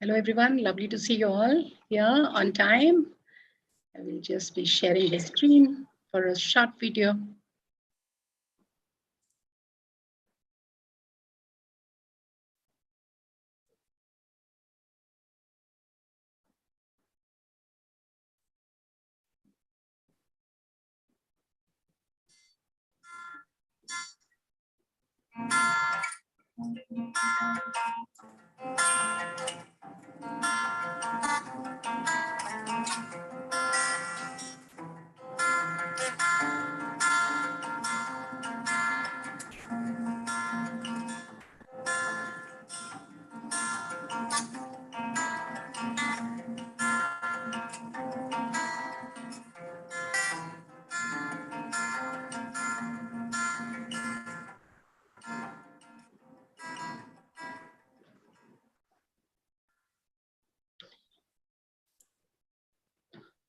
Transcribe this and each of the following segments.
Hello, everyone. Lovely to see you all here on time. I will just be sharing the screen for a short video.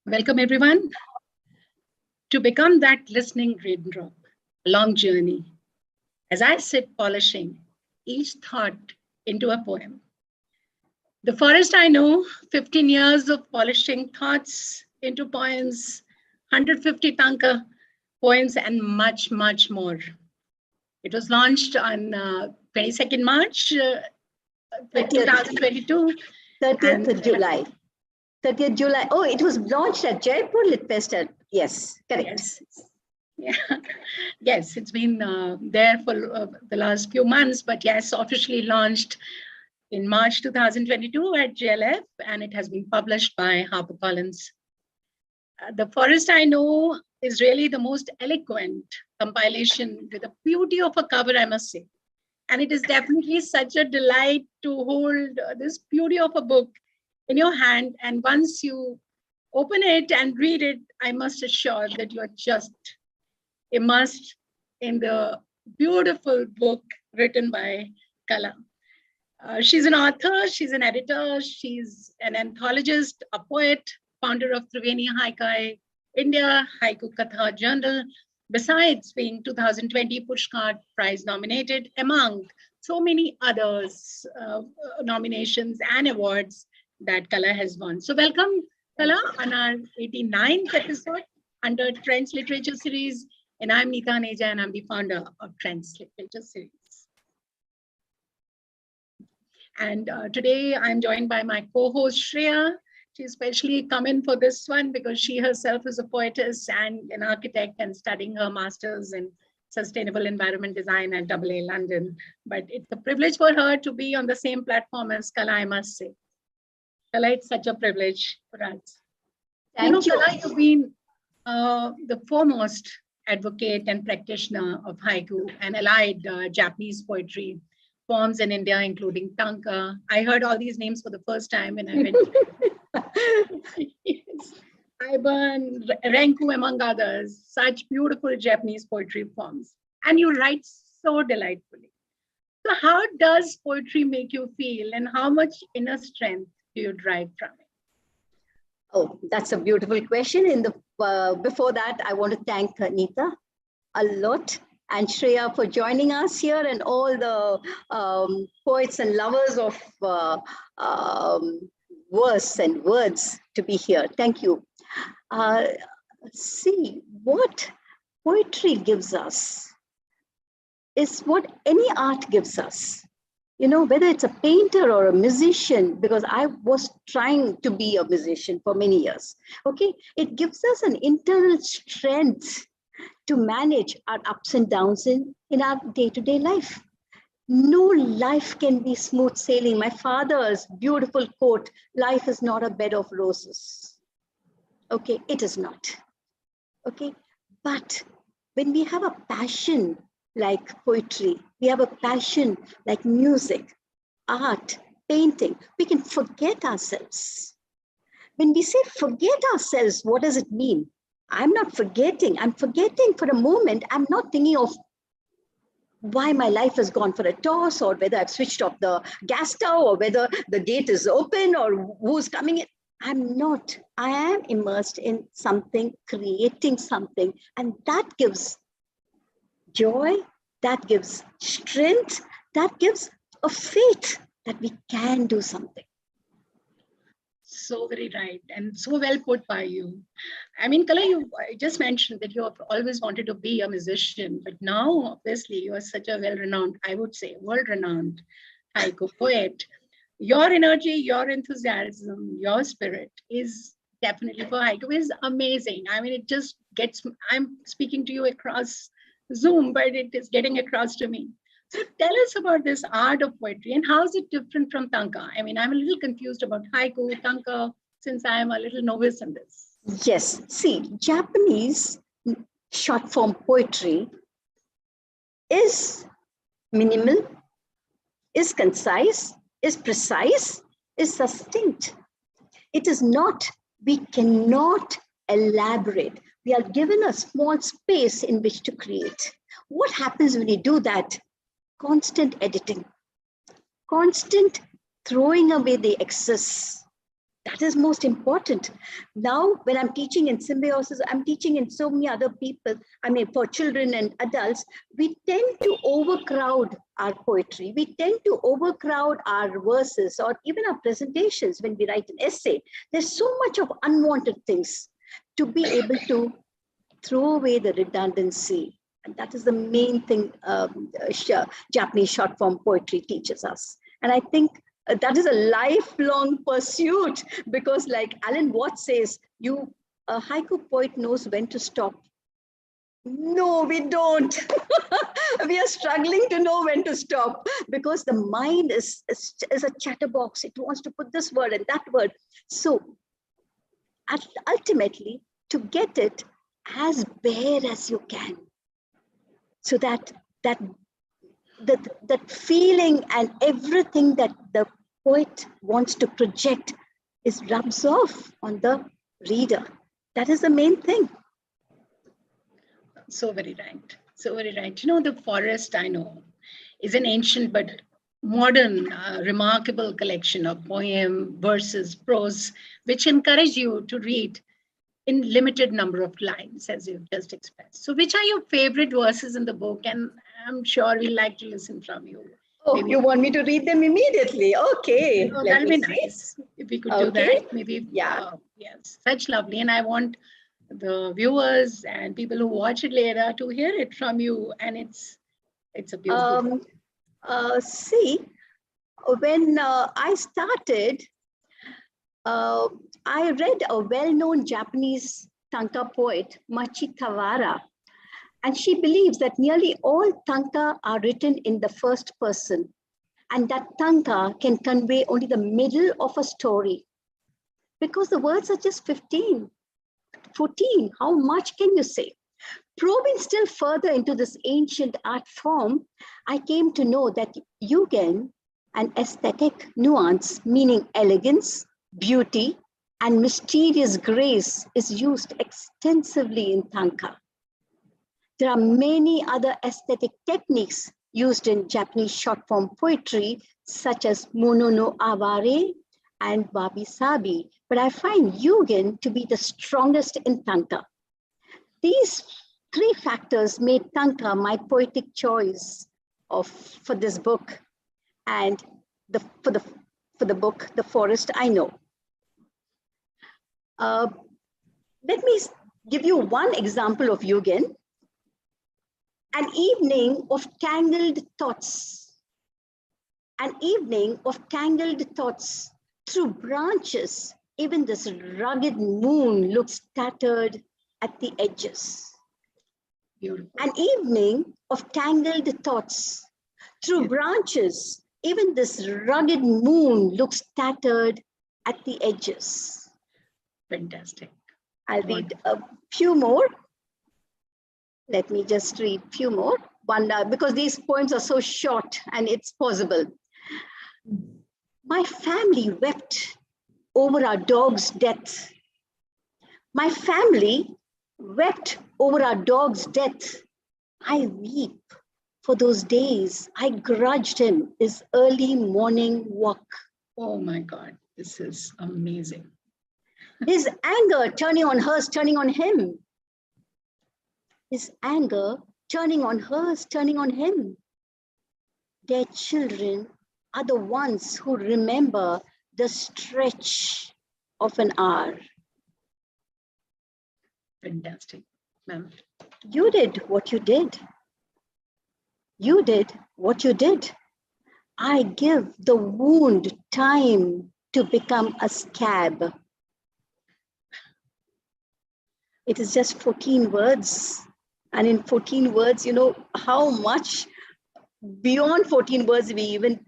Welcome, everyone, to become that listening raindrop, a long journey. As I sit polishing each thought into a poem. The forest I know, 15 years of polishing thoughts into poems, 150 Tanka poems, and much, much more. It was launched on 22nd March, 2022. 30th of July. 30th July. Oh, it was launched at Jaipur Lit Fest. Yes, correct. Yes. Yeah. Yes, it's been there for the last few months, but yes, officially launched in March 2022 at JLF, and it has been published by HarperCollins. The Forest I Know is really the most eloquent compilation with the beauty of a cover, I must say. And it is definitely such a delight to hold this beauty of a book in your hand. And once you open it and read it, I must assure that you're just immersed in the beautiful book written by Kamala. She's an author, she's an editor, she's an anthologist, a poet, founder of Triveni Haikai India, haikuKATHA journal, besides being 2020 Pushcart Prize-nominated, among so many others nominations and awards that Kamala has won. So welcome, Kamala, on our 89th episode under Trends Literature Series. And I'm Neeta Aneja, and I'm the founder of Trends Literature Series. And today I'm joined by my co-host Shreya. She especially come in for this one because she herself is a poetess and an architect and studying her master's in sustainable environment design at WE London. But it's a privilege for her to be on the same platform as Kamala, I must say. Kamala, it's such a privilege for us. Thank you. Kamala, you've been the foremost advocate and practitioner of haiku and allied Japanese poetry forms in India, including Tanka. I heard all these names for the first time when I went. Yes. Haibun, Renku, among others, such beautiful Japanese poetry forms. And you write so delightfully. So how does poetry make you feel, and how much inner strength do you derive from it? Oh, that's a beautiful question. Before that, I want to thank Neeta a lot and Shreya for joining us here, and all the poets and lovers of verse and words to be here. Thank you. See, what poetry gives us is what any art gives us. You know, whether it's a painter or a musician, because I was trying to be a musician for many years, okay? It gives us an internal strength to manage our ups and downs in our day-to-day life. No life can be smooth sailing. My father's beautiful quote, life is not a bed of roses. Okay, it is not, okay? But when we have a passion like poetry, we have a passion like music, art, painting, we can forget ourselves. When we say forget ourselves, what does it mean? I'm not forgetting. I'm forgetting for a moment. I'm not thinking of why my life has gone for a toss, or whether I've switched off the gas stove, or whether the gate is open, or who's coming in. I'm not. I am immersed in something, creating something, and that gives joy, that gives strength, that gives a faith that we can do something. So very right, and so well put by you. I mean, Kala, you just mentioned that you have always wanted to be a musician, but now obviously you are such a well-renowned, I would say, world-renowned haiku poet. Your energy, your enthusiasm, your spirit is definitely for haiku is amazing. I mean, it just gets, I'm speaking to you across Zoom, but it is getting across to me. So tell us about this art of poetry and how is it different from Tanka? I mean, I'm a little confused about haiku, Tanka, since I am a little novice in this. Yes, see, Japanese short form poetry is minimal, is concise, is precise, is succinct. It is not, we cannot elaborate. We are given a small space in which to create. What happens when you do that? Constant editing, constant throwing away the excess. That is most important. Now, when I'm teaching in Symbiosis, I'm teaching in so many other people, I mean, for children and adults, we tend to overcrowd our poetry. We tend to overcrowd our verses or even our presentations when we write an essay. There's so much of unwanted things to be able to throw away the redundancy. And that is the main thing Japanese short form poetry teaches us. And I think that is a lifelong pursuit because like Alan Watts says, a haiku poet knows when to stop. No, we don't. We are struggling to know when to stop because the mind is a chatterbox. It wants to put this word and that word. So ultimately, to get it as bare as you can, so that feeling and everything that the poet wants to project is rubs off on the reader. That is the main thing. So very right. So very right. You know, The Forest, I know, is an ancient but modern, remarkable collection of poem, verses, prose, which encourage you to read in limited number of lines, as you've just expressed. So which are your favorite verses in the book? And I'm sure we'd like to listen from you. Oh, maybe. You want me to read them immediately? Okay. No, that'll be nice if we could do that. Maybe, yeah. Yes, such lovely. And I want the viewers and people who watch it later to hear it from you. And it's a beautiful see, when I started, I read a well-known Japanese Tanka poet, Machi Kawara, and she believes that nearly all Tanka are written in the first person, and that Tanka can convey only the middle of a story, because the words are just 15, 14. How much can you say? Probing still further into this ancient art form, I came to know that yugen, an aesthetic nuance meaning elegance, beauty, and mysterious grace, is used extensively in Tanka. There are many other aesthetic techniques used in Japanese short form poetry, such as mono no aware and wabi sabi, but I find yugen to be the strongest in Tanka. These three factors made Tanka my poetic choice for this book, and for the book, The Forest I Know. Let me give you one example of yugen. An evening of tangled thoughts. An evening of tangled thoughts. Through branches, even this rugged moon looks tattered at the edges. Beautiful. An evening of tangled thoughts. Through branches, even this rugged moon looks tattered at the edges. Fantastic. I'll read a few more. Let me just read a few more. One, because these poems are so short and it's possible. My family wept over our dog's death. My family wept over our dog's death. I weep for those days I grudged him his early morning walk. Oh my God, this is amazing. His anger turning on hers, turning on him. His anger turning on hers, turning on him. Their children are the ones who remember the stretch of an hour. Fantastic, ma'am. You did what you did. You did what you did. I give the wound time to become a scab. It is just 14 words. And in 14 words, you know how much beyond 14 words we even,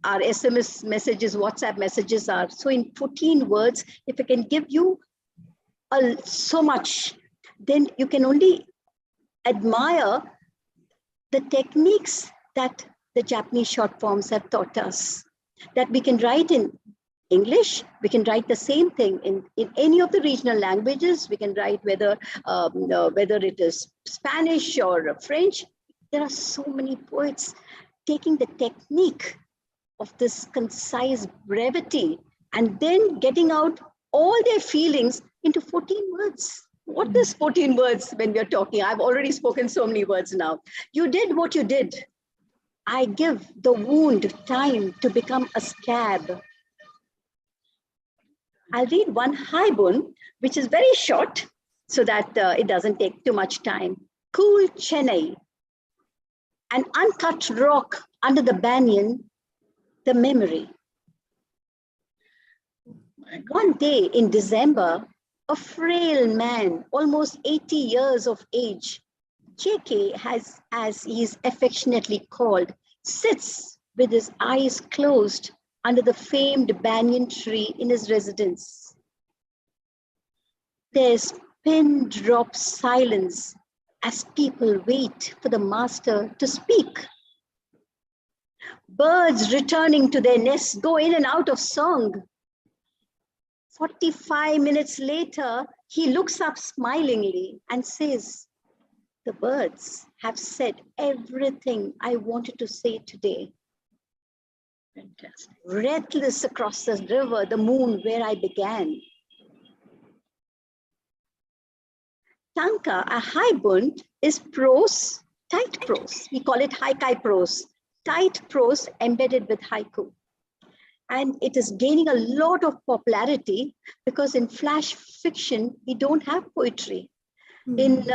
our SMS messages, WhatsApp messages are. So in 14 words, if I can give you so much, then you can only admire the techniques that the Japanese short forms have taught us, that we can write in English, we can write the same thing in any of the regional languages. We can write whether it is Spanish or French. There are so many poets taking the technique of this concise brevity and then getting out all their feelings into 14 words. What is 14 words when we are talking? I've already spoken so many words now. You did what you did. I give the wound time to become a scab. I'll read one haibun, which is very short, so that it doesn't take too much time. Cool Chennai, an uncut rock under the banyan, the memory. One day in December, a frail man, almost 80 years of age, JK, as he is affectionately called, sits with his eyes closed under the famed banyan tree in his residence. There's pin drop silence as people wait for the master to speak. Birds returning to their nests go in and out of song. 45 minutes later, he looks up smilingly and says, "The birds have said everything I wanted to say today." Fantastic. Breathless across the river, the moon where I began. Tanka, a haibun, is prose, tight prose. We call it haikai prose, tight prose embedded with haiku. And it is gaining a lot of popularity because in flash fiction, we don't have poetry. In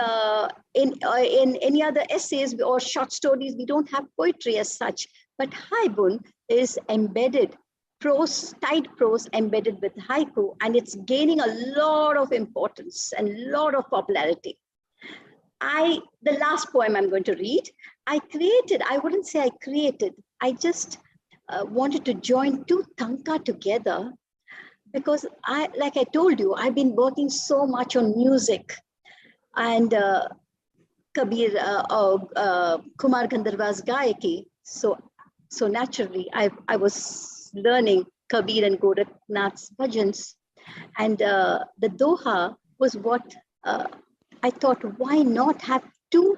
any other essays or short stories, we don't have poetry as such. But haibun is embedded, prose, tight prose embedded with haiku, and it's gaining a lot of importance and a lot of popularity. The last poem I'm going to read, I wouldn't say I created, I just wanted to join two Tanka together because like I told you, I've been working so much on music. And Kabir, Kumar Gandharva's Gayaki. So naturally, I was learning Kabir and Gorakhnath's bhajans. And the doha was what I thought, why not have two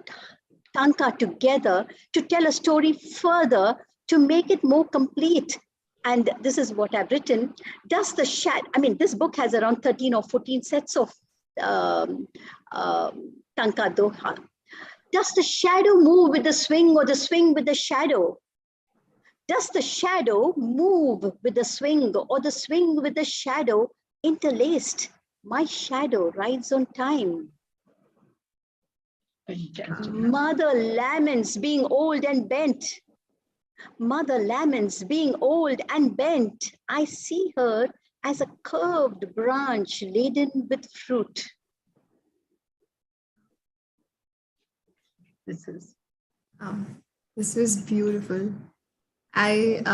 Tanka together to tell a story further, to make it more complete. And this is what I've written. Does the this book has around 13 or 14 sets of Tanka doha. Does the shadow move with the swing or the swing with the shadow? Does the shadow move with the swing or the swing with the shadow interlaced? My shadow rides on time. Fantastic. Mother laments being old and bent. Mother laments being old and bent. I see her as a curved branch laden with fruit. This was beautiful. I've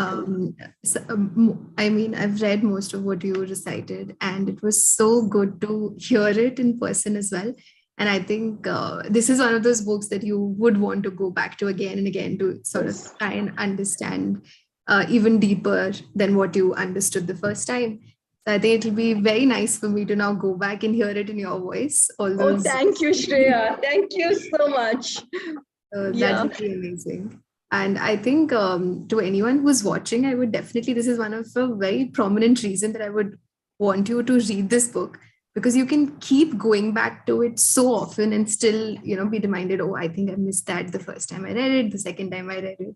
read most of what you recited, and it was so good to hear it in person as well. And I think this is one of those books that you would want to go back to again and again to sort of try and understand even deeper than what you understood the first time. So I think it'll be very nice for me to now go back and hear it in your voice. Oh, thank you, Shreya. Thank you so much. That would be amazing. And I think to anyone who's watching, I would definitely, this is one of a very prominent reason that I would want you to read this book, because you can keep going back to it so often and still, be reminded, oh, I think I missed that the first time I read it, the second time I read it.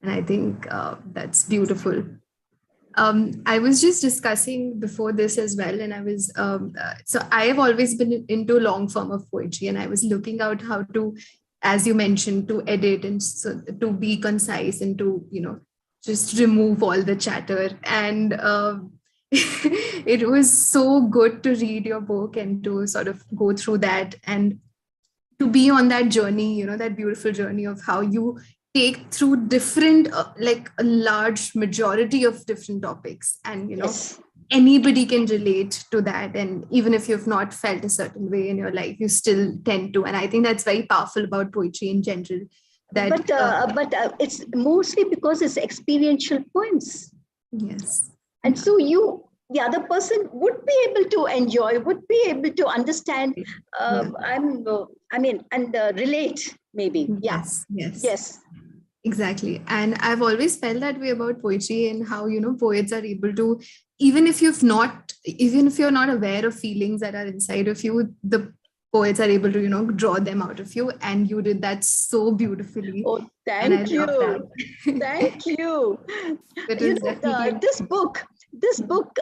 And I think that's beautiful. I was just discussing before this as well, and I was so I have always been into long form of poetry, and I was looking out how to, as you mentioned, to edit and so to be concise and to just remove all the chatter. And it was so good to read your book and to sort of go through that and to be on that journey, that beautiful journey of how you take through different, like a large majority of different topics. And, Yes. anybody can relate to that. And even if you've not felt a certain way in your life, you still tend to. And I think that's very powerful about poetry in general. That, But it's mostly because it's experiential poems. yes. And so the other person would be able to enjoy, would be able to understand, and relate maybe. Yes. Yes. Exactly. And I've always felt that way about poetry and how, poets are able to, even if you're not aware of feelings that are inside of you, the poets are able to, draw them out of you. And you did that so beautifully. Oh, and I thank you. love that. Thank you. It is definitely This book,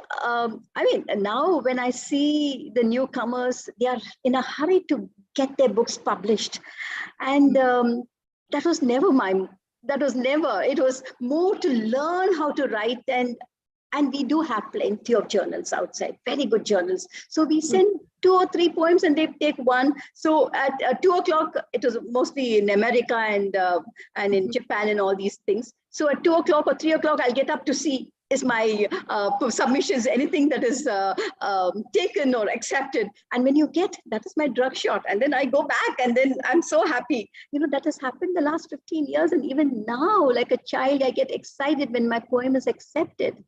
now when I see the newcomers, they are in a hurry to get their books published. And that was never, it was more to learn how to write. And we do have plenty of journals outside, very good journals. So we send 2 or 3 poems and they take one. So at 2 o'clock, it was mostly in America and in Japan and all these things. So at 2 o'clock or 3 o'clock, I'll get up to see is my submissions, anything that is taken or accepted. And when you get, that is my drug shot. And then I go back and then I'm so happy. That has happened the last 15 years. And even now, like a child, I get excited when my poem is accepted.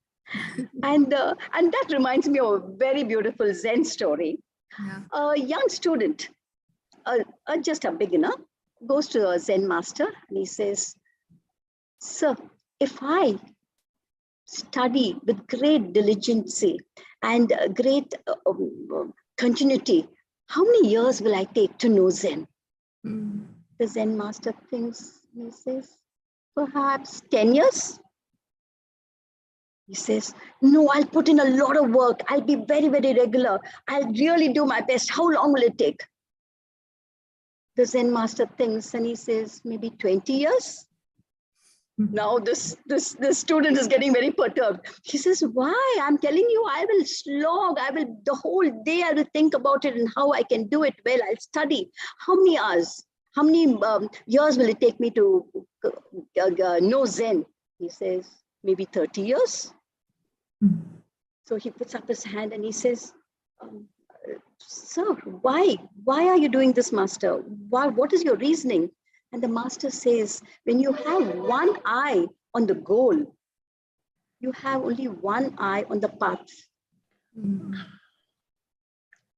And that reminds me of a very beautiful Zen story. Yeah. A young student, just a beginner, goes to a Zen master and he says, "Sir, if I study with great diligence and great continuity, how many years will I take to know Zen?" The Zen master thinks, he says, "Perhaps 10 years. He says, "No, I'll put in a lot of work. I'll be very, very regular. I'll really do my best. How long will it take?" The Zen master thinks and he says, "Maybe 20 years. Now this student is getting very perturbed. He says, "Why? I'm telling you, I will slog. The whole day I will think about it and how I can do it well. I'll study. How many hours? How many years will it take me to know Zen?" He says, "Maybe 30 years. So he puts up his hand and he says, "Sir, why are you doing this, master? What is your reasoning?" And the master says, "When you have one eye on the goal, you have only one eye on the path."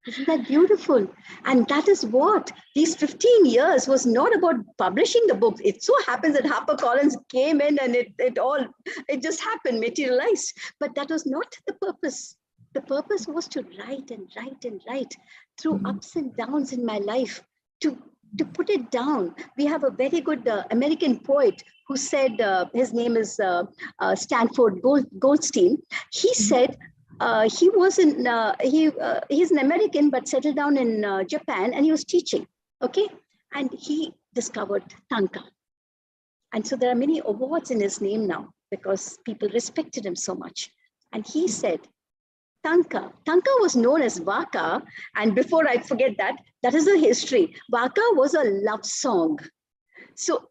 Isn't that beautiful? And that is what these 15 years was not about publishing the book. It so happens that HarperCollins came in and it just happened, materialized. But that was not the purpose. The purpose was to write and write and write through ups and downs in my life, to put it down. We have a very good American poet who said, his name is Stanford Goldstein. He said, he's an American but settled down in Japan, and he was teaching, okay? And he discovered Tanka. And so there are many awards in his name now because people respected him so much. And he said, Tanka was known as Vaka. And before I forget that is a history. Vaka was a love song. So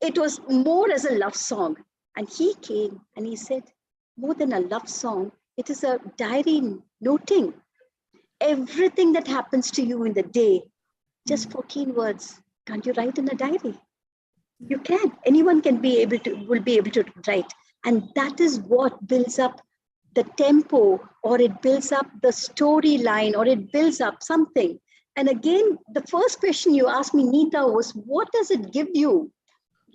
it was more as a love song. And he came and he said, more than a love song, it is a diary noting everything that happens to you in the day. Just 14 words. Can't you write in a diary? You can. Anyone will be able to write. And that is what builds up the tempo, or it builds up the storyline, or it builds up something. And again, the first question you asked me, Neeta, was what does it give you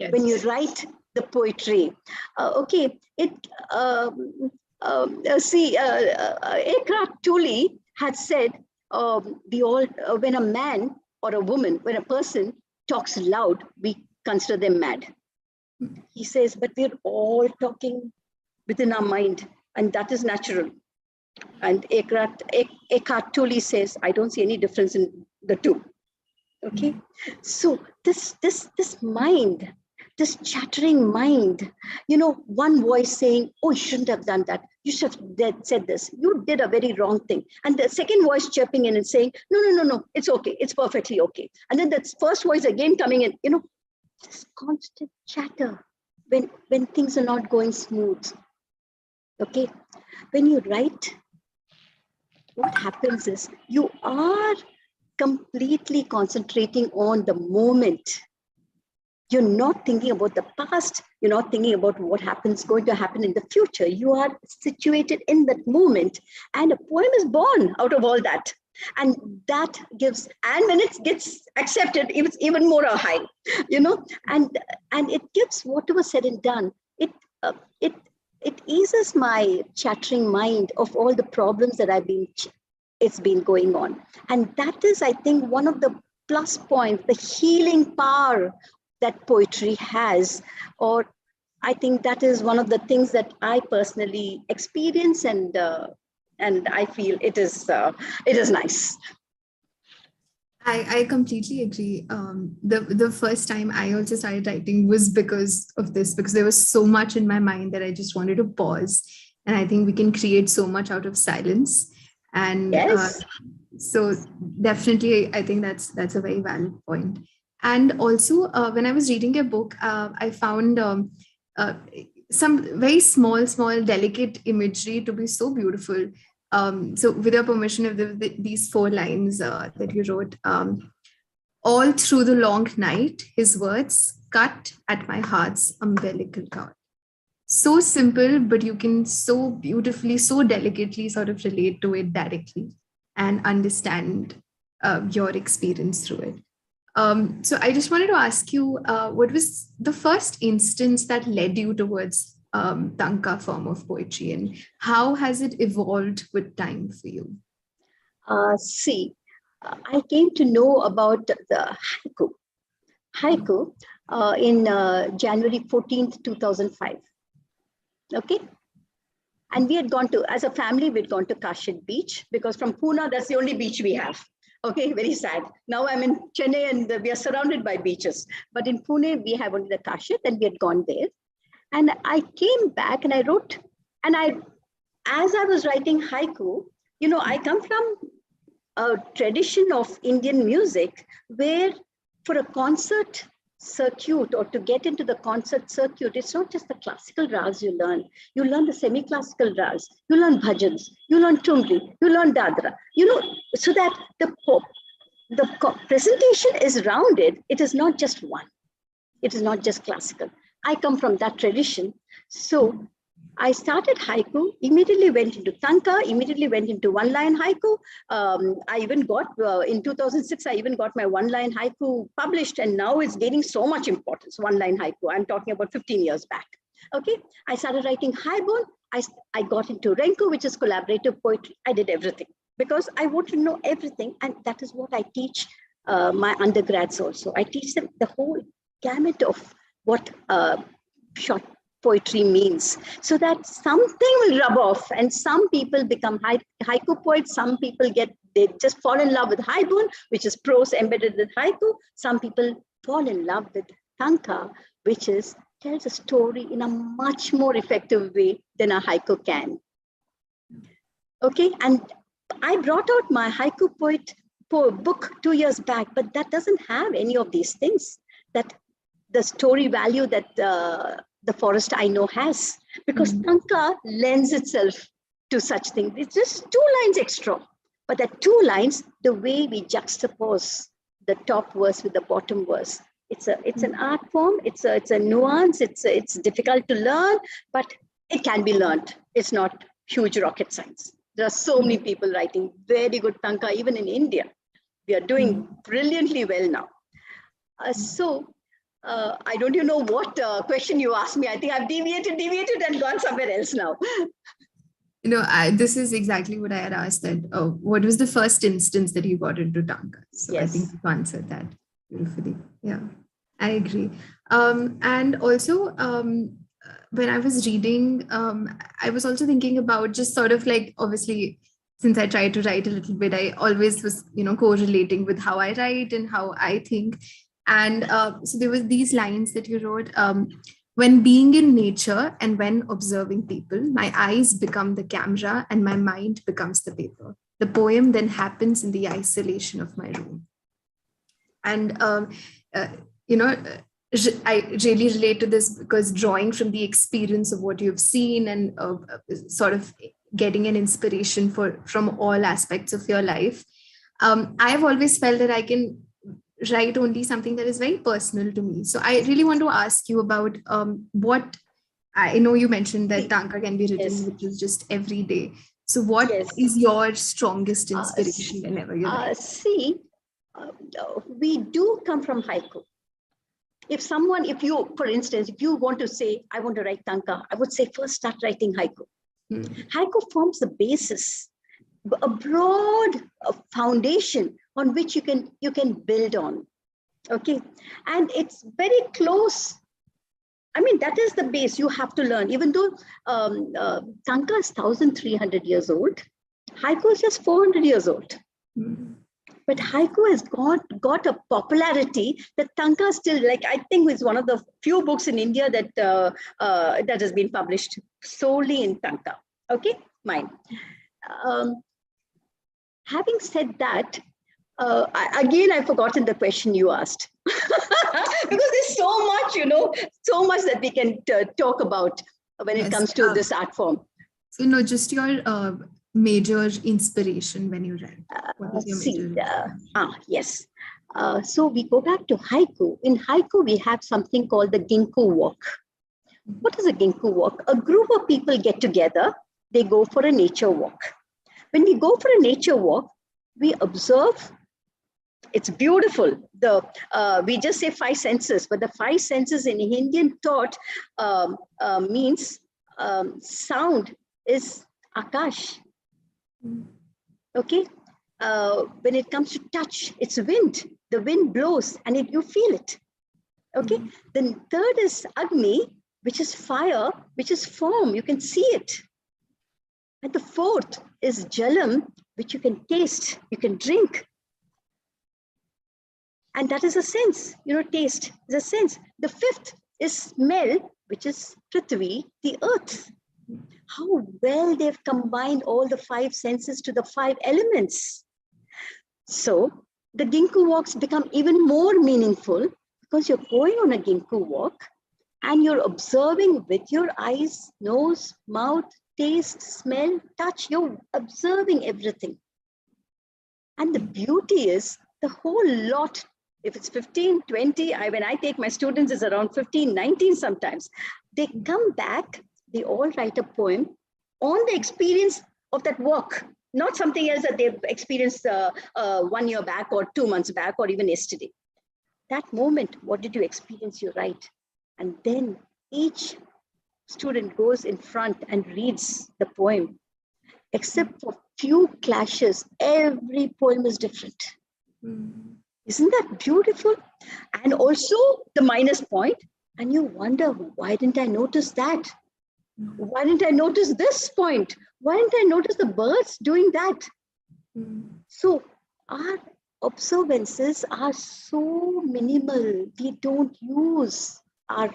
when you write the poetry? Eckhart Tolle had said, when a man or a woman, when a person talks loud, we consider them mad. He says, but we're all talking within our mind, and that is natural. And Eckhart Tolle says, I don't see any difference in the two. Okay, so this mind, this chattering mind, one voice saying, oh, you shouldn't have done that. You should have said this. You did a very wrong thing. And the second voice chirping in and saying, no, it's okay. It's perfectly okay. And then the first voice again coming in, this constant chatter when things are not going smooth. Okay, when you write, what happens is you are completely concentrating on the moment. You're not thinking about the past. You're not thinking about what going to happen in the future. You are situated in that moment, and a poem is born out of all that. And that gives, and when it gets accepted, it's even more a high, and it gives whatever said and done. It eases my chattering mind of all the problems that it's been going on. And that is, I think, one of the plus points, the healing power that poetry has, or I think that is one of the things that I personally experience, and I feel it is nice. I completely agree. The first time I also started writing was because of this, because there was so much in my mind that I just wanted to pause. And I think we can create so much out of silence. And yes. So definitely, I think that's a very valid point. And also, when I was reading a book, I found some very small, delicate imagery to be so beautiful. So with your permission, of these 4 lines that you wrote, all through the long night, his words cut at my heart's umbilical cord. So simple, but you can so beautifully, so delicately sort of relate to it directly and understand your experience through it. So I just wanted to ask you, what was the first instance that led you towards Tanka form of poetry, and how has it evolved with time for you? I came to know about the haiku in January 14th, 2005. Okay. And we had gone as a family, we'd gone to Kashid beach, because from Pune, that's the only beach we have. Okay, very sad. Now I'm in Chennai and we are surrounded by beaches. But in Pune, we have only the Kashid, and we had gone there. And I came back and I wrote, and as I was writing haiku, I come from a tradition of Indian music where for a concert circuit, or to get into the concert circuit, it's not just the classical rags you learn. You learn the semi-classical rags, you learn bhajans, you learn tumri, you learn dadra, so that the presentation is rounded. It is not just one. It is not just classical. I come from that tradition. So I started haiku, immediately went into Tanka, immediately went into one-line haiku. I even got, in 2006, I even got my one-line haiku published, and now it's gaining so much importance, one-line haiku. I'm talking about 15 years back. Okay, I started writing haibun. I got into Renku, which is collaborative poetry. I did everything because I want to know everything, and that is what I teach my undergrads also. I teach them the whole gamut of what short poetry means, so that something will rub off, and some people become haiku poets. Some people they just fall in love with haibun, which is prose embedded with haiku. Some people fall in love with Tanka, which tells a story in a much more effective way than a haiku can. Okay, and I brought out my haiku book 2 years back, but that doesn't have any of these things, that the story value that the forest I know has, because Tanka lends itself to such things. It's just 2 lines extra, but that 2 lines, the way we juxtapose the top verse with the bottom verse, it's an art form. It's a nuance. It's difficult to learn, but it can be learned. It's not huge rocket science. There are so many people writing very good Tanka, even in India. We are doing brilliantly well now. I don't even know what question you asked me. I think I've deviated and gone somewhere else now. This is exactly what I had asked, that what was the first instance that you got into Tanka? So yes. I think you answered that beautifully. Yeah, I agree. And also, when I was reading, I was also thinking about just sort of like, obviously, since I try to write a little bit, I always was, correlating with how I write and how I think. And so there was these lines that you wrote, when being in nature and when observing people, my eyes become the camera and my mind becomes the paper. The poem then happens in the isolation of my room. And, I really relate to this because drawing from the experience of what you've seen and sort of getting an inspiration from all aspects of your life, I've always felt that I can write only something that is very personal to me. So I really want to ask you about what, I know you mentioned that Tanka can be written, which is just every day. So what is your strongest inspiration whenever you write? We do come from haiku. If you, for instance, if you want to say, I want to write Tanka, I would say first start writing haiku. Haiku forms the basis, a broad foundation on which you can build on. Okay, and it's very close. I mean, that is the base you have to learn. Even though Tanka is 1,300 years old, haiku is just 400 years old. But haiku has got a popularity that Tanka still, like, I think is one of the few books in India that that has been published solely in Tanka. Okay, mine. Having said that, I've forgotten the question you asked. Because there's so much, so much that we can talk about when it comes to this art form. So, just your major inspiration when you write. What is your major yes. So we go back to haiku. In haiku, we have something called the Ginkgo Walk. What is a Ginkgo Walk? A group of people get together. They go for a nature walk. When we go for a nature walk, we observe. It's beautiful. We just say 5 senses, but the 5 senses in Indian thought means sound is akash. Okay. When it comes to touch, it's wind. The wind blows and you feel it. Okay. Then third is agni, which is fire, which is form. You can see it. And the fourth is jalam, which you can taste, you can drink. And that is a sense, taste is a sense. The fifth is smell, which is prithvi, the earth. How well they've combined all the 5 senses to the 5 elements. So the Ginkgo walks become even more meaningful because you're going on a Ginkgo walk and you're observing with your eyes, nose, mouth, taste, smell, touch. You're observing everything. And the beauty is the whole lot. If it's 15, 20, when I take my students, it's around 15, 19 sometimes. They come back, they all write a poem on the experience of that walk, not something else that they've experienced 1 year back or 2 months back or even yesterday. That moment, what did you experience? You write. And then each student goes in front and reads the poem. Except for few clashes, every poem is different. Isn't that beautiful? And also the minus point, and you wonder, why didn't I notice that? Why didn't I notice this point? Why didn't I notice the birds doing that? So our observances are so minimal. We don't use our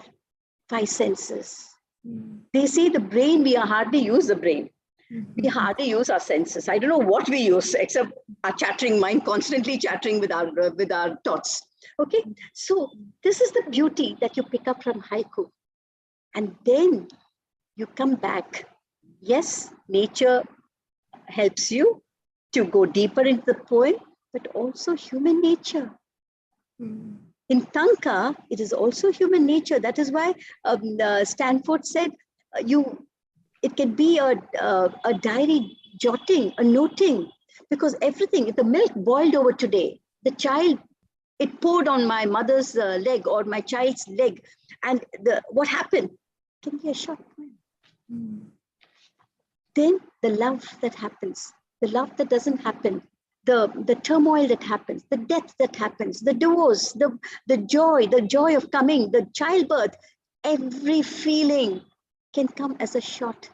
5 senses. They say the brain, we hardly use the brain. We hardly use our senses. I don't know what we use except our chattering mind, constantly chattering with our thoughts. Okay, so this is the beauty that you pick up from haiku. And then you come back. Yes, nature helps you to go deeper into the poem, but also human nature. In Tanka, it is also human nature. That is why Stanford said it can be a diary jotting, a noting, because everything, if the milk boiled over today, the child, it poured on my mother's leg or my child's leg, and what happened can be a short poem. Then the love that happens, the love that doesn't happen, the turmoil that happens, the death that happens, the divorce, the joy of coming, the childbirth, every feeling can come as a short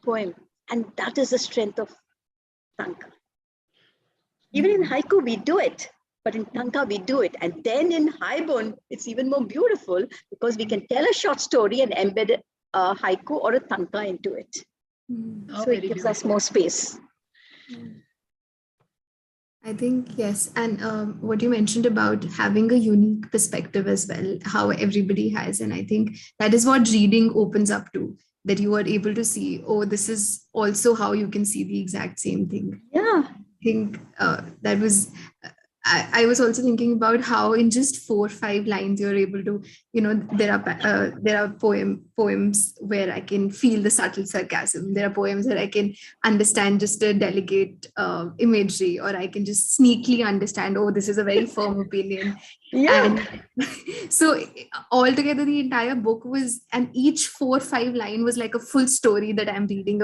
poem. And that is the strength of Tanka. Even in haiku, we do it, but in Tanka, we do it. And then in haibun, it's even more beautiful because we can tell a short story and embed a haiku or a Tanka into it. Oh, So it gives us more space. I think, yes. And what you mentioned about having a unique perspective as well, how everybody has. And I think that is what reading opens up to, that you are able to see, oh, this is also how you can see the exact same thing. Yeah. I think that was, I was also thinking about how in just 4 or 5 lines you're able to, there are poems where I can feel the subtle sarcasm. There are poems where I can understand just a delicate imagery, or I can just sneakily understand, oh, this is a very firm opinion. Yeah. And so altogether the entire book was, and each 4 or 5 line was like a full story that I'm reading,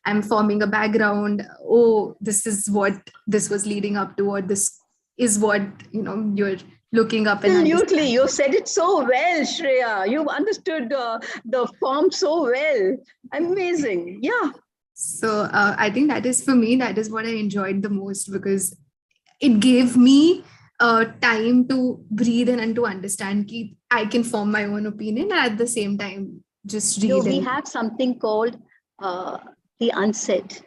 I'm forming a background. Oh, this is what this was leading up to, or this is what you're looking up and absolutely. You've said it so well, Shreya. You've understood the form so well. Amazing. Yeah. So I think that is, for me, that is what I enjoyed the most, because it gave me time to breathe and to understand that I can form my own opinion and at the same time just read. We have something called the unsaid.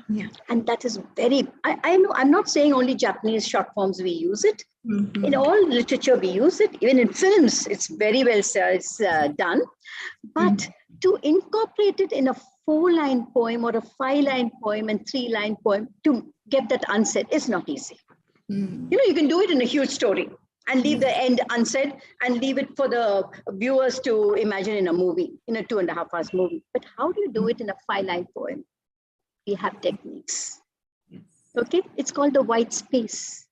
Yeah. And that is very, I know, I'm not saying only Japanese short forms we use it. Mm-hmm. In all literature we use it. Even in films, it's very well done. But to incorporate it in a 4-line poem or a 5-line poem and 3-line poem, to get that unsaid is not easy. You can do it in a huge story and leave the end unsaid and leave it for the viewers to imagine in a movie, in a 2.5 hours movie. But how do you do it in a 5-line poem? We have techniques. Okay, it's called the white space.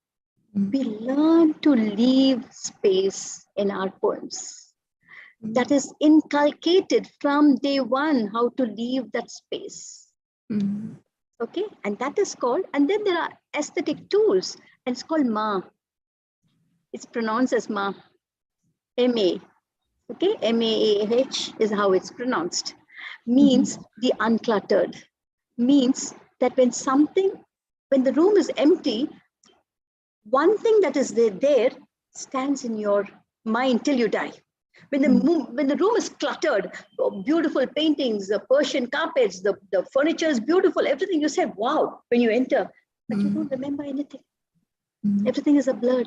We learn to leave space in our poems. That is inculcated from day one, how to leave that space. Okay, and that is called, and then there are aesthetic tools, and it's called Ma. It's pronounced as Ma, M-A. Okay, M-A-A-H is how it's pronounced. Means the uncluttered. Means that when the room is empty, one thing that is there stands in your mind till you die. When the room is cluttered, beautiful paintings, the Persian carpets, the furniture is beautiful, everything, you say, wow, when you enter, but you don't remember anything. Everything is a blur.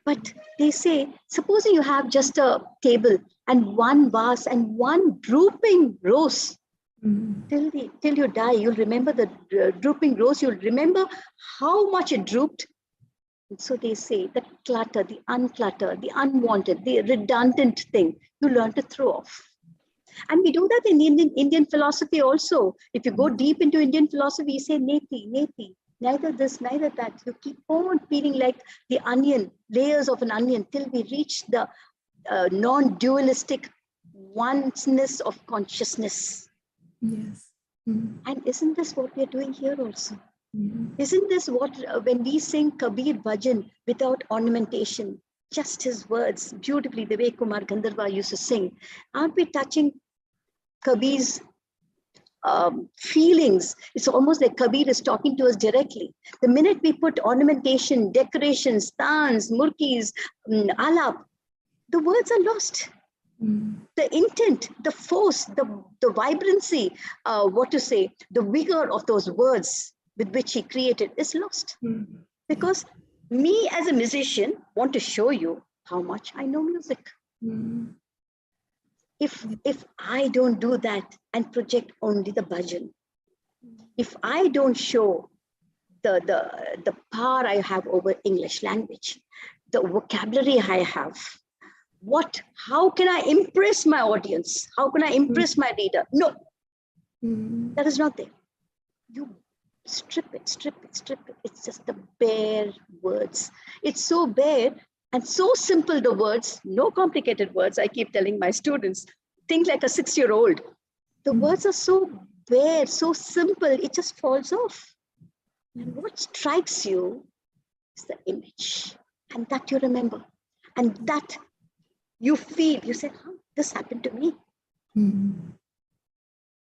But they say, supposing you have just a table and one vase and one drooping rose, till you die, you'll remember the drooping rose, you'll remember how much it drooped. And so they say the clutter, the uncluttered, the unwanted, the redundant thing, you learn to throw off. And we do that in Indian philosophy also. If you go deep into Indian philosophy, you say neti, neither this, neither that. You keep on peeling like the onion, layers of an onion, till we reach the non-dualistic oneness of consciousness. Yes. And isn't this what we're doing here also? Isn't this what, when we sing Kabir Bhajan without ornamentation, just his words, beautifully, the way Kumar Gandharva used to sing, aren't we touching Kabir's feelings? It's almost like Kabir is talking to us directly. The minute we put ornamentation, decorations, tans, murkis, alap, the words are lost. The intent, the force, the vibrancy, the vigor of those words with which he created is lost. Because me as a musician want to show you how much I know music. If I don't do that and project only the bhajan, if I don't show the power I have over English language, the vocabulary I have, how can I impress my audience? How can I impress my reader? No, that is not there. You strip it. It's just the bare words. It's so bare and so simple, the words, no complicated words. I keep telling my students, think like a 6-year-old. The words are so bare, so simple, it just falls off. And what strikes you is the image, and that you remember. And that you feel, you say, oh, this happened to me.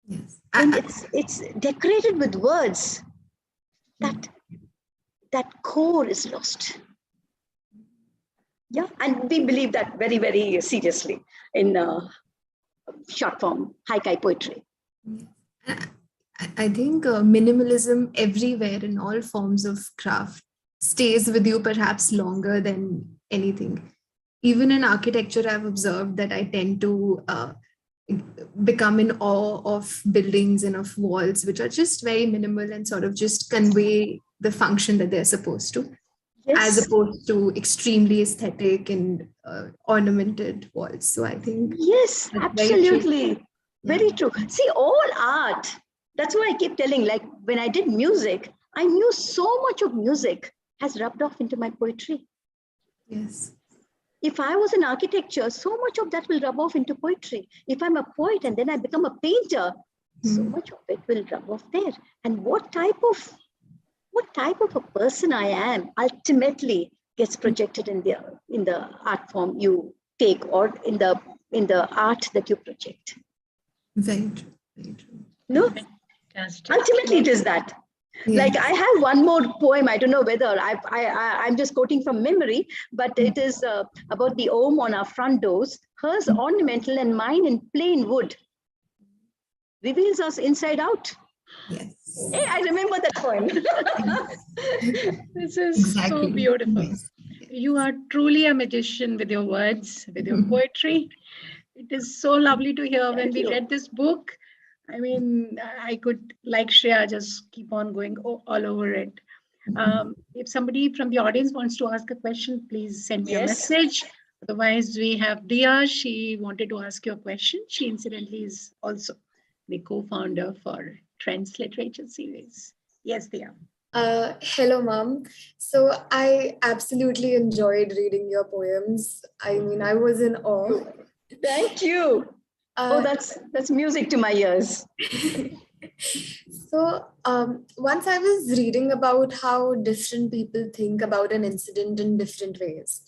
Yes. And it's decorated with words. That core is lost. Yeah, and we believe that very, very seriously in short form haikai poetry. I think minimalism everywhere in all forms of craft stays with you perhaps longer than anything. Even in architecture, I've observed that I tend to become in awe of buildings and of walls, which are just very minimal and sort of just convey the function that they're supposed to, as opposed to extremely aesthetic and ornamented walls. So I think yes, absolutely. Very true. See, all art, that's why I keep telling, like when I did music, I knew so much of music has rubbed off into my poetry. Yes. If I was in architecture, so much of that will rub off into poetry. If I'm a poet and then I become a painter, so much of it will rub off there. And what type of a person I am ultimately gets projected in the art form you take, or in the art that you project. Very true. Very true. No? Fantastic. Ultimately, it is that. Yes. Like I have one more poem. I don't know whether I'm just quoting from memory, but it is about the Om on our front doors. Hers ornamental and mine in plain wood. Reveals us inside out. Yes. Hey, I remember that poem. This is so beautiful. Yes. You are truly a magician with your words, with your poetry. It is so lovely to hear. When we read this book, I mean, I could, like Shreya, just keep on going all over it. If somebody from the audience wants to ask a question, please send me a message. Otherwise, we have Dia. She wanted to ask you a question. She incidentally is also the co-founder for Trends Literature Series. Yes, Dia. Hello, Mom. So I absolutely enjoyed reading your poems. I mean, I was in awe. Thank you. That's music to my ears. So once I was reading about how different people think about an incident in different ways.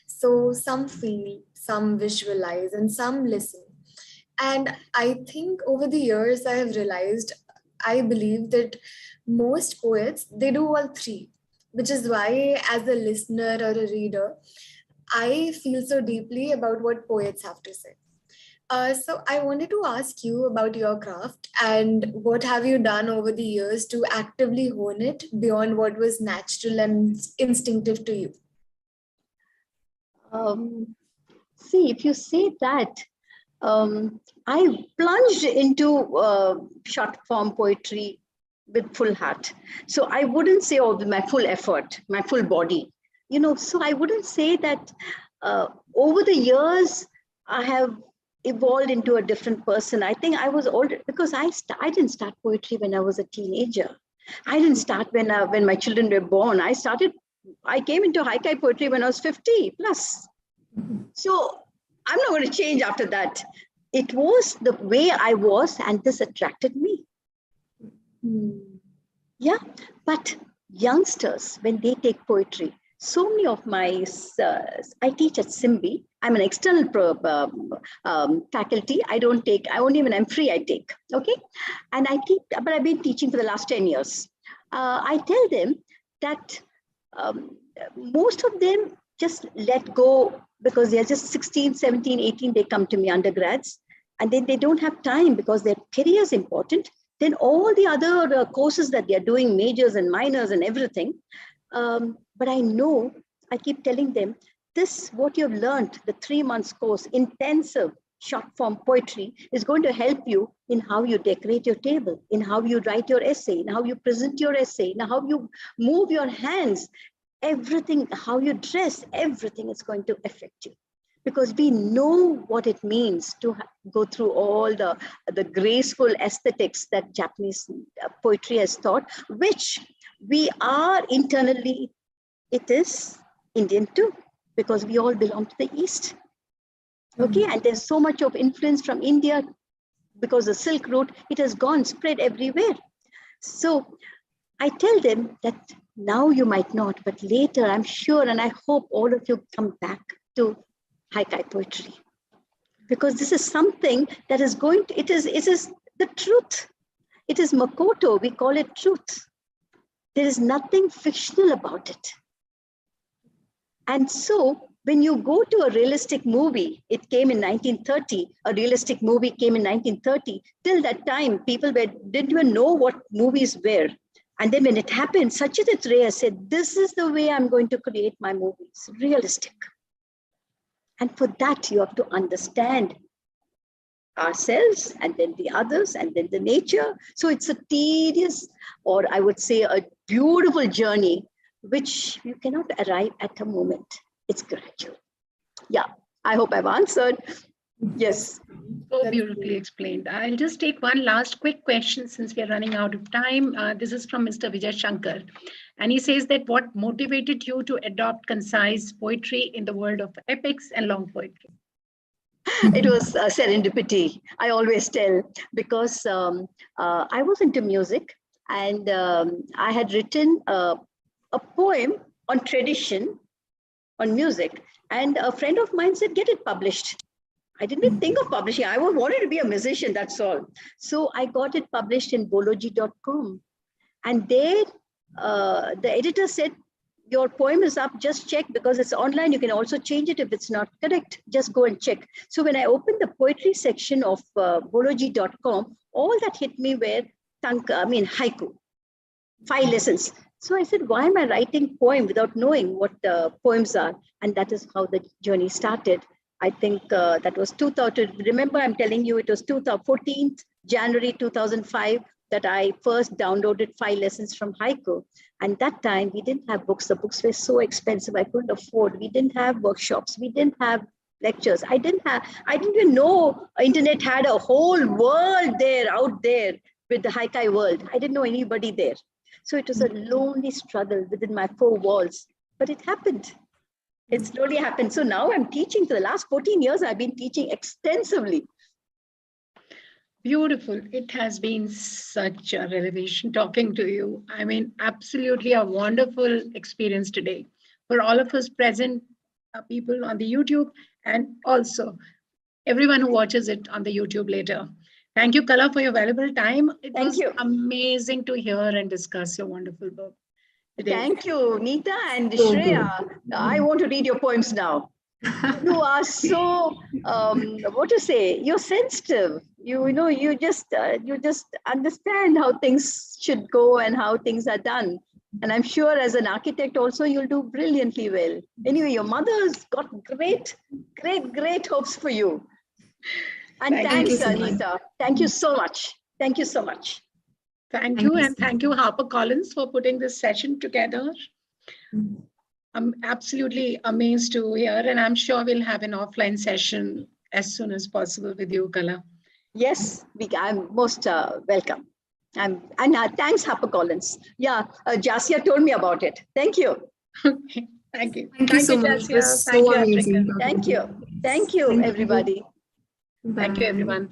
So some feel, some visualize, and some listen. And I think over the years, I have realized, I believe that most poets, they do all three, which is why as a listener or a reader, I feel so deeply about what poets have to say. So I wanted to ask you about your craft and what have you done over the years to actively hone it beyond what was natural and instinctive to you? See, if you say that, I plunged into short form poetry with full heart. So I wouldn't say with my full effort, my full body, so I wouldn't say that over the years, I have evolved into a different person. I think I was older because I didn't start poetry when I was a teenager. I didn't start when my children were born. I came into haikai poetry when I was 50 plus. So I'm not going to change after that. It was the way I was, and this attracted me. Yeah, but youngsters, when they take poetry, so many of I teach at SIMBI. I'm an external faculty. I only when I'm free, I take, okay? And I teach, but I've been teaching for the last 10 years. I tell them that most of them just let go because they're just 16, 17, 18, they come to me, undergrads, and then they don't have time because their career is important. Then all the other courses that they're doing, majors and minors and everything. But I keep telling them, what you've learned, the 3 months course, intensive short form poetry is going to help you in how you decorate your table, in how you write your essay, in how you present your essay, in how you move your hands, everything, how you dress, everything is going to affect you. Because we know what it means to go through all the graceful aesthetics that Japanese poetry has taught, which we are internally, it is Indian too, because we all belong to the East. Okay, and there's so much of influence from India because the Silk Route, it has spread everywhere. So I tell them that now you might not, but later I'm sure, and I hope all of you come back to haikai poetry. Because this is something that is going to, it is the truth. It is Makoto, we call it truth. There is nothing fictional about it. And so when you go to a realistic movie, it came in 1930, a realistic movie came in 1930. Till that time, people didn't even know what movies were. And then when it happened, Satyajit Ray said, this is the way I'm going to create my movies, realistic. And for that, you have to understand ourselves and then the others and then the nature. So it's a tedious, or I would say a beautiful journey, which you cannot arrive at a moment. It's gradual. Yeah, I hope I've answered. Yes. So beautifully explained. I'll just take one last quick question since we are running out of time. This is from Mr. Vijay Shankar. And he says that what motivated you to adopt concise poetry in the world of epics and long poetry? It was serendipity, I always tell, because I was into music and I had written a poem on tradition, on music. And a friend of mine said, get it published. I didn't even think of publishing. I wanted to be a musician, that's all. So I got it published in boloji.com. And there, the editor said, your poem is up, just check because it's online. You can also change it if it's not correct. Just go and check. So when I opened the poetry section of boloji.com, all that hit me were Tanka, haiku, 5 lessons. So I said, why am I writing poem without knowing what poems are? And that is how the journey started. I think that was 2000. Remember, I'm telling you, it was 14th January 2005 that I first downloaded 5 lessons from haiku. And that time we didn't have books. The books were so expensive, I couldn't afford. We didn't have workshops. We didn't have lectures. I didn't even know internet had a whole world there, out there with the haikai world. I didn't know anybody there. So it was a lonely struggle within my 4 walls, but it happened. It slowly happened. So now I'm teaching. For the last 14 years, I've been teaching extensively. Beautiful. It has been such a revelation talking to you. Absolutely a wonderful experience today for all of us present, people on the YouTube, and also everyone who watches it on the YouTube later. Thank you, Kala, for your valuable time. It was amazing to hear and discuss your wonderful book today. Thank you, Neeta and Shreya. I want to read your poems now. You are so, you're sensitive. You just understand how things should go and how things are done. And I'm sure as an architect also, you'll do brilliantly well. Anyway, your mother's got great hopes for you. And thanks, Neeta. Thank you so much. Thank you so much. Thank you. And thank you, HarperCollins, for putting this session together. I'm absolutely amazed to hear, and I'm sure we'll have an offline session as soon as possible with you, Kala. Yes, I'm most welcome. And thanks, HarperCollins. Yeah, Jasia told me about it. Thank you. Okay, thank you. Thank you so much. Jasia. It was so amazing. Thank you. Thank you, everybody. Thank you, everyone.